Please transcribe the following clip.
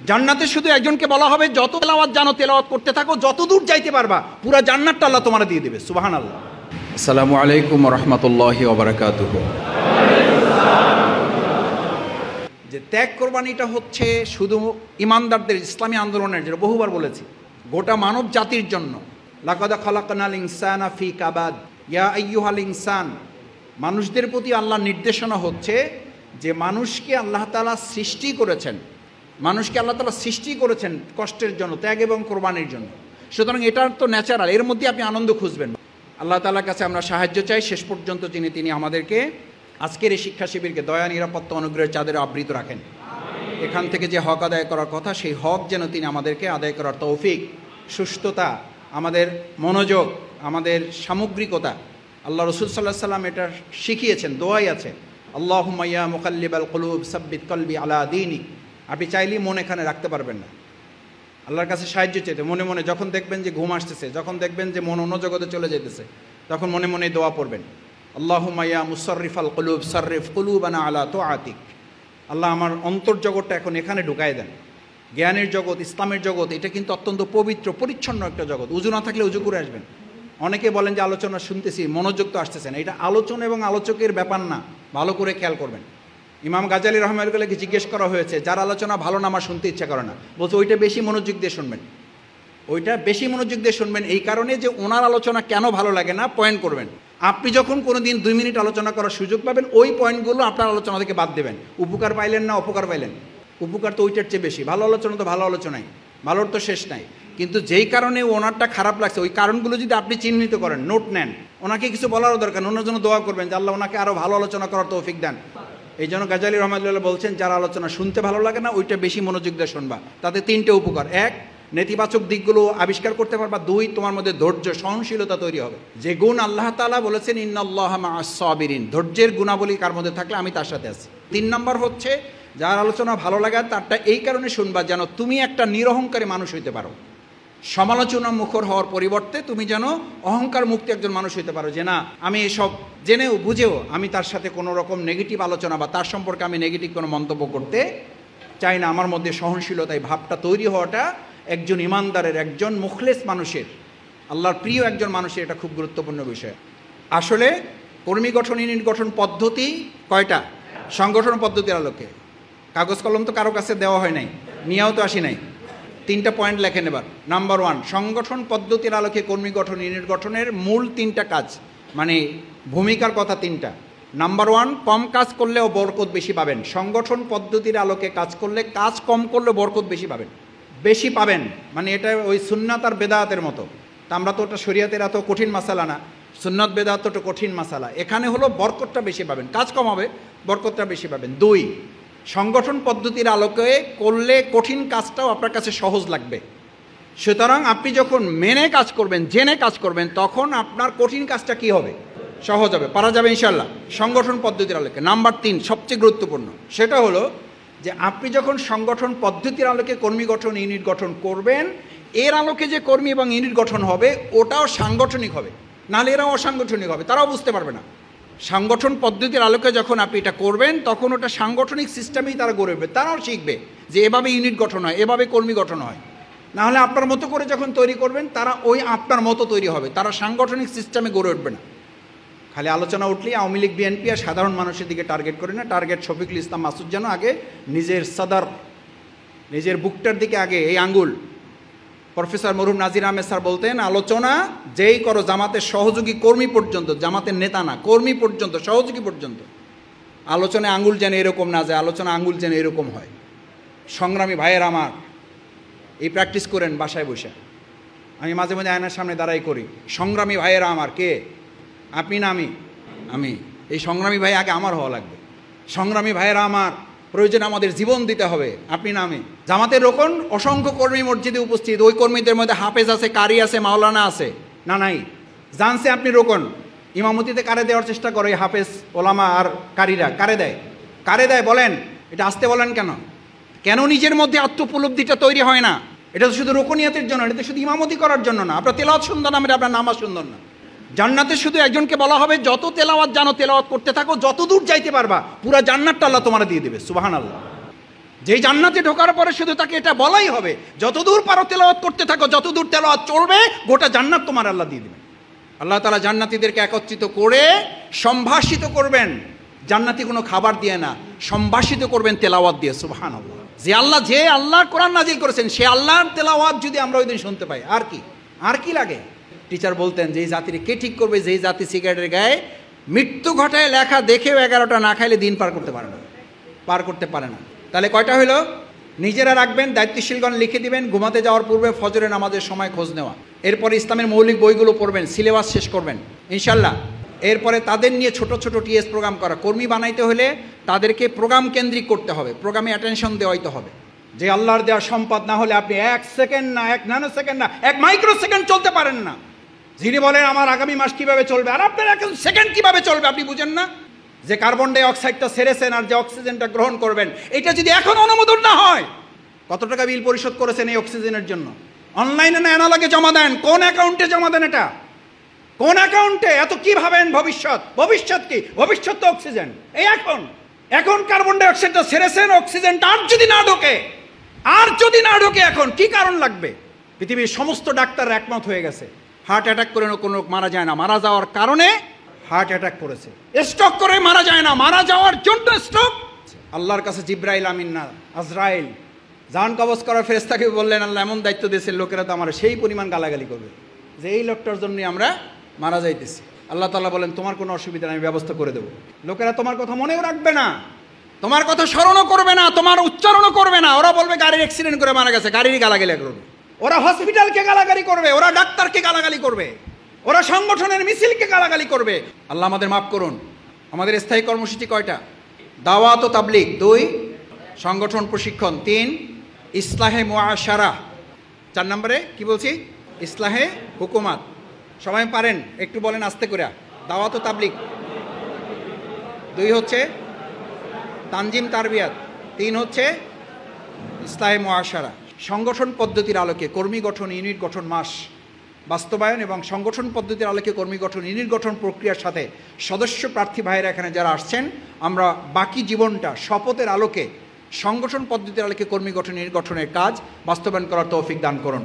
জান্নাতে শুধু একজনকে বলা হবে যত তেলাওয়াত জানো তেলাওয়াত করতে থাকো, যত দূর যাইতে পারবা পুরা জান্নাতটা আল্লাহ তোমার দিয়ে দেবে। সুবহানাল্লাহ। আসসালামু আলাইকুম ওয়া রাহমাতুল্লাহি ওয়া বারাকাতুহু। যে ত্যাগ কোরবানিটা হচ্ছে শুধু ইমানদারদের, ইসলামী আন্দোলনের, যেটা বহুবার বলেছি, গোটা মানব জাতির জন্য। লাকাদ খালাকনাল ইনসানা ফি কাবাদ ইয়া আইয়ুহাল ইনসান, মানুষদের প্রতি আল্লাহর নির্দেশনা হচ্ছে যে মানুষকে আল্লাহ তাআলা সৃষ্টি করেছেন, মানুষকে আল্লাহ তাআলা সৃষ্টি করেছেন কষ্টের জন্য, ত্যাগ এবং কোরবানির জন্য। সুতরাং এটার তো ন্যাচারাল, এর মধ্যে আপনি আনন্দ খুঁজবেন। আল্লাহ তাআলার কাছে আমরা সাহায্য চাই শেষ পর্যন্ত তিনি আমাদেরকে আজকের এই শিক্ষা শিবিরকে দয়া, নিরাপত্তা, অনুগ্রহের চাদরে আবৃত রাখেন। এখান থেকে যে হক আদায় করার কথা সেই হক যেন তিনি আমাদেরকে আদায় করার তৌফিক, সুস্থতা, আমাদের মনোযোগ, আমাদের সামগ্রিকতা। আল্লাহ রাসূল সাল্লাল্লাহু আলাইহি ওয়াসাল্লাম এটা শিখিয়েছেন, দোয়াই আছে, আল্লাহুম্মা ইয়া মুকাল্লিবাল কুলুব সাব্বিত কলবি আলা দীনিক। আপনি চাইলেই মন এখানে রাখতে পারবেন না। আল্লাহর কাছে সাহায্য চাইতে মনে মনে, যখন দেখবেন যে ঘুম আসতেছে, যখন দেখবেন যে মন অন্য জগতে চলে যেতেছে, তখন মনে মনে দোয়া পড়বেন, আল্লাহুম্মা ইয়া মুসাররিফাল কুলুব সাররিফ কুলুবানা আলা তুআতিক। আল্লাহ আমার অন্তর্জগৎটা এখন এখানে ঢুকায় দেন। জ্ঞানের জগৎ, ইসলামের জগৎ, এটা কিন্তু অত্যন্ত পবিত্র পরিচ্ছন্ন একটা জগৎ। উজু না থাকলে উজু করে আসবেন। অনেকে বলেন যে আলোচনা শুনতেছি, মনোযোগ তো আসতেছে না। এটা আলোচনা এবং আলোচকের ব্যাপার না, ভালো করে খেয়াল করবেন। ইমাম গাজ্জালী রাহমাতুল্লাহকে জিজ্ঞেস করা হয়েছে, যার আলোচনা ভালো না আমার শুনতে ইচ্ছা করে না, বলছে ওইটা বেশি মনোযোগ দিয়ে শুনবেন, ওইটা বেশি মনোযোগ দিয়ে শুনবেন। এই কারণে যে ওনার আলোচনা কেন ভালো লাগে না পয়েন্ট করবেন। আপনি যখন কোনো দিন 2 মিনিট আলোচনা করার সুযোগ পাবেন, ওই পয়েন্টগুলো আপনার আলোচনা থেকে বাদ দেবেন। উপকার পাইলেন না অপকার পাইলেন, উপকার তো ওইটার চেয়ে বেশি। ভালো আলোচনা তো ভালো আলোচনাই, ভালোর তো শেষ নাই। কিন্তু যেই কারণে ওনারটা খারাপ লাগছে, ওই কারণগুলো যদি আপনি চিহ্নিত করেন, নোট নেন, ওনাকে কিছু বলারও দরকার, ওনার জন্য দোয়া করবেন যে আল্লাহ ওনাকে আরও ভালো আলোচনা করার তৌফিক দেন। এই জন্য গাজ্জালী রহমাতুল্লাহ বলছেন, যার আলোচনা শুনতে ভালো লাগে না ওইটা বেশি মনোযোগ দিয়ে শুনবা। তাতে 3টে উপকার: 1, নেতিবাচক দিকগুলো আবিষ্কার করতে পারবা; 2, তোমার মধ্যে ধৈর্য, সহনশীলতা তৈরি হবে। যে গুণ আল্লাহ তাআলা বলেছেন ইন্নাল্লাহা মাআস সাবিরিন, ধৈর্যের গুণাবলী কার মধ্যে থাকলে আমি তার সাথে আছি। 3 নম্বর হচ্ছে, যার আলোচনা ভালো লাগে তারটা এই কারণে শুনবা যেন তুমি একটা নিরহংকারী মানুষ হইতে পারো। সমালোচনা মুখর হওয়ার পরিবর্তে তুমি যেন অহংকার মুক্ত একজন মানুষ হইতে পারো, যে না, আমি এসব জেনেও বুঝেও আমি তার সাথে কোনো রকম নেগেটিভ আলোচনা বা তার সম্পর্কে আমি নেগেটিভ কোনো মন্তব্য করতে চাই না। আমার মধ্যে সহনশীলতা, এই ভাবটা তৈরি হওয়াটা একজন ইমানদারের, একজন মুখলেস মানুষের, আল্লাহর প্রিয় একজন মানুষের এটা খুব গুরুত্বপূর্ণ বিষয়। আসলে কর্মী গঠন, ইউনিট গঠন পদ্ধতি কয়টা? সংগঠন পদ্ধতির আলোকে। কাগজ কলম তো কারো কাছে দেওয়া হয় নাই, নিয়েও তো আসি নাই। 3টা পয়েন্ট লেখেন এবার। নাম্বার 1, সংগঠন পদ্ধতির আলোকে কর্মী গঠন, ইউনিট গঠনের মূল 3টা কাজ, মানে ভূমিকার কথা 3টা। নাম্বার 1, কম কাজ করলেও বরকত বেশি পাবেন। সংগঠন পদ্ধতির আলোকে কাজ করলে, কাজ কম করলে বরকত বেশি পাবেন। বেশি পাবেন মানে এটা ওই সুন্নাত আর বেদাতের মতো। তা আমরা তো ওটা শরীয়তের এত কঠিন মাসালা না, সুন্নাত বেদাত তো কঠিন মাসালা। এখানে হলো বরকতটা বেশি পাবেন, কাজ কম হবে, বরকতটা বেশি পাবেন। 2, সংগঠন পদ্ধতির আলোকে করলে কঠিন কাজটাও আপনার কাছে সহজ লাগবে। সুতরাং আপনি যখন মেনে কাজ করবেন, জেনে কাজ করবেন, তখন আপনার কঠিন কাজটা কি হবে? সহজ হবে, পারা যাবে ইনশাল্লাহ, সংগঠন পদ্ধতির আলোকে। নাম্বার 3 সবচেয়ে গুরুত্বপূর্ণ, সেটা হলো যে আপনি যখন সংগঠন পদ্ধতির আলোকে কর্মী গঠন, ইউনিট গঠন করবেন, এর আলোকে যে কর্মী এবং ইউনিট গঠন হবে ওটাও সাংগঠনিক হবে, নাহলে এরাও অসাংগঠনিক হবে, তারাও বুঝতে পারবে না। সংগঠন পদ্ধতির আলোকে যখন আপনি এটা করবেন, তখন ওটা সাংগঠনিক সিস্টেমেই তারা গড়ে উঠবে, তারাও শিখবে যে এভাবে ইউনিট গঠন হয়, এভাবে কর্মী গঠন হয়। নাহলে আপনার মতো করে যখন তৈরি করবেন, তারা ওই আপনার মতো তৈরি হবে, তারা সাংগঠনিক সিস্টেমে গড়ে উঠবে না। খালি আলোচনা উঠলেই আওয়ামী লীগ, বিএনপি আর সাধারণ মানুষের দিকে টার্গেট করে না, টার্গেট শফিকুল ইসলাম মাসুদ যেন আগে নিজের সদর, নিজের বুকটার দিকে আগে এই আঙ্গুল। প্রফেসর মরহুম নাজির আহমেদ স্যার বলতেন, আলোচনা যেই করো, জামাতের সহযোগী কর্মী পর্যন্ত, জামাতের নেতা না, কর্মী পর্যন্ত, সহযোগী পর্যন্ত, আলোচনায় আঙ্গুল যেন এরকম না যায়, আলোচনা আঙ্গুল যেন এরকম হয়। সংগ্রামী ভাইয়ের আমার, এই প্র্যাকটিস করেন বাসায় বসে। আমি মাঝে মাঝে আয়নার সামনে দাঁড়াই করি, সংগ্রামী ভাইয়েরা আমার, কে? আপনি না আমি? আমি। এই সংগ্রামী ভাই আগে আমার হওয়া লাগবে। সংগ্রামী ভাইয়েরা আমার, প্রয়োজনে আমাদের জীবন দিতে হবে, আপনি না আমি। জামাতের রোকন অসংখ্য কর্মী মসজিদে উপস্থিত, ওই কর্মীদের মধ্যে হাফেজ আছে, কারি আছে, মাওলানা আছে না? নাই। জানছে আপনি রোকন, ইমামতিতে কারে দেওয়ার চেষ্টা করে হাফেজ, ওলামা আর কারিরা? কারে দেয়? কারে দেয় বলেন? এটা আসতে বলেন কেন? কেন নিজের মধ্যে আত্মোপলব্ধিটা তৈরি হয় না? এটা তো শুধু রোকনিয়াতের জন্য, এটা তো শুধু ইমামতি করার জন্য না। আপনার তেলাওয়াত সুন্দর না, আপনার নামাজ সুন্দর না। জান্নাতে শুধু একজনকে বলা হবে যত তেলাওয়াত জানো তেলাওয়াত করতে থাকো, যত দূর যাইতে পারবা পুরা জান্নাতটা আল্লাহ তোমার দিয়ে দেবে। সুবহানাল্লাহ। যেই জান্নাতে ঢোকার পরে শুধু তাকে এটা বলাই হবে, যতদূর পারো তেলাওয়াত করতে থাকো, যতদূর তেলাওয়াত চলবে গোটা জান্নাত তোমার আল্লাহ দিয়ে দেবেন। আল্লাহ তাআলা জান্নাতীদেরকে একত্রিত করে সম্ভাষিত করবেন, জান্নাতি কোনো খাবার দিয়ে না, সম্ভাষিত করবেন তেলাওয়াত দিয়ে। সুবহানাল্লাহ। যে আল্লাহর কোরআন নাজিল করেছেন সে আল্লাহর তেলাওয়াত যদি আমরা ওই দিন শুনতে পাই, আর কি লাগে? টিচার বলতেন যে এই জাতির কে ঠিক করবে, যেই জাতি সিগারেটের গায়ে মৃত্যু ঘটায় লেখা দেখেও 11টা না খাইলে দিন পার করতে পারে না। তাহলে কয়টা হইল? নিজেরা রাখবেন, দায়িত্বশীলগণ লিখে দিবেন, ঘুমাতে যাওয়ার পূর্বে ফজরের নামাজের সময় খোঁজ নেওয়া, এরপরে ইসলামের মৌলিক বইগুলো পড়বেন, সিলেবাস শেষ করবেন ইনশাল্লাহ। এরপরে তাদের নিয়ে ছোট ছোট টিএস প্রোগ্রাম করা, কর্মী বানাইতে হলে তাদেরকে প্রোগ্রাম কেন্দ্রিক করতে হবে, প্রোগ্রামে অ্যাটেনশন দেওয়াইতে হবে। যে আল্লাহর দেওয়া সম্পদ না হলে আপনি 1 সেকেন্ড না, 1 ন্যানো সেকেন্ড না, 1 মাইক্রো সেকেন্ড চলতে পারেন না। যিনি বলেন আমার আগামী মাস কিভাবে চলবে, আর আপনার 1 সেকেন্ড কিভাবে চলবে আপনি বুঝেন না? যে কার্বন ডাই অক্সাইডটা ছেড়েছেন আর যে অক্সিজেনটা গ্রহণ করবেন, এটা যদি এখন অনুমোদন না হয়, কত টাকা বিল পরিশোধ করেছেন এই অক্সিজেনের জন্য? অনলাইনে না অ্যানালগে জমা দেন? কোন অ্যাকাউন্টে জমা দেন? এটা কোন অ্যাকাউন্টে? এত কি ভাবেন ভবিষ্যৎ কি? ভবিষ্যৎ তো অক্সিজেন। এই এখন কার্বন ডাই অক্সাইডটা ছেড়েছেন, অক্সিজেনটা আর যদি না ঢোকে এখন কি কারণ লাগবে? পৃথিবীর সমস্ত ডাক্তার একমত হয়ে গেছে হার্ট অ্যাটাক করে কোনো লোক মারা যায় না, মারা যাওয়ার কারণে হার্ট অ্যাটাক করেছে। স্ট্রোক করে মারা যায় না, মারা যাওয়ার জন্য স্ট্রোক। আল্লাহর কাছে জিব্রাইল আমিন না আজরাইল জান কবজ করার ফেরেশতাকে বললেন, আল্লাহ এমন দায়িত্ব দিয়েছেন লোকেরা তো আমার সেই পরিমাণ গালাগালি করবে যে এই লোকটার জন্যই আমরা মারা যাইতেছি। আল্লাহ তাআলা বলেন তোমার কোনো অসুবিধা নেই, আমি ব্যবস্থা করে দেবো। লোকেরা তোমার কথা মনেও রাখবে না, তোমার কথা স্মরণও করবে না, তোমার উচ্চারণও করবে না। ওরা বলবে গাড়ির অ্যাক্সিডেন্ট করে মারা গেছে, গাড়িরই গালাগালি করবে। ওরা হসপিটালকে গালাগালি করবে, ওরা ডাক্তারকে গালাগালি করবে, ওরা সংগঠনের মিছিলকে গালাগালি করবে। আল্লাহ আমাদের মাফ করুন। আমাদের স্থায়ী কর্মসূচি কয়টা? দাওয়াত ও তাবলীগ 2, সংগঠন প্রশিক্ষণ 3, ইসলাহে মুআশারা 4 নম্বরে কি বলছি? ইসলাহে হুকুমাত। সবাই পারেন? একটু বলেন আস্তে করে। দাওয়াত ও তাবলীগ 2 হচ্ছে তানজিম তারবিয়াত, 3 হচ্ছে ইসলাহে মুআশারা। সংগঠন পদ্ধতির আলোকে কর্মী গঠন, ইউনিট গঠন মাস বাস্তবায়ন এবং সংগঠন পদ্ধতির আলোকে কর্মী গঠন, ইউনিট গঠন প্রক্রিয়ার সাথে সদস্য প্রার্থী ভাইয়েরা এখানে যারা আসছেন, আমরা বাকি জীবনটা শপথের আলোকে সংগঠন পদ্ধতির আলোকে কর্মী গঠন, ইউনিট গঠনের কাজ বাস্তবায়ন করার তৌফিক দান করুন।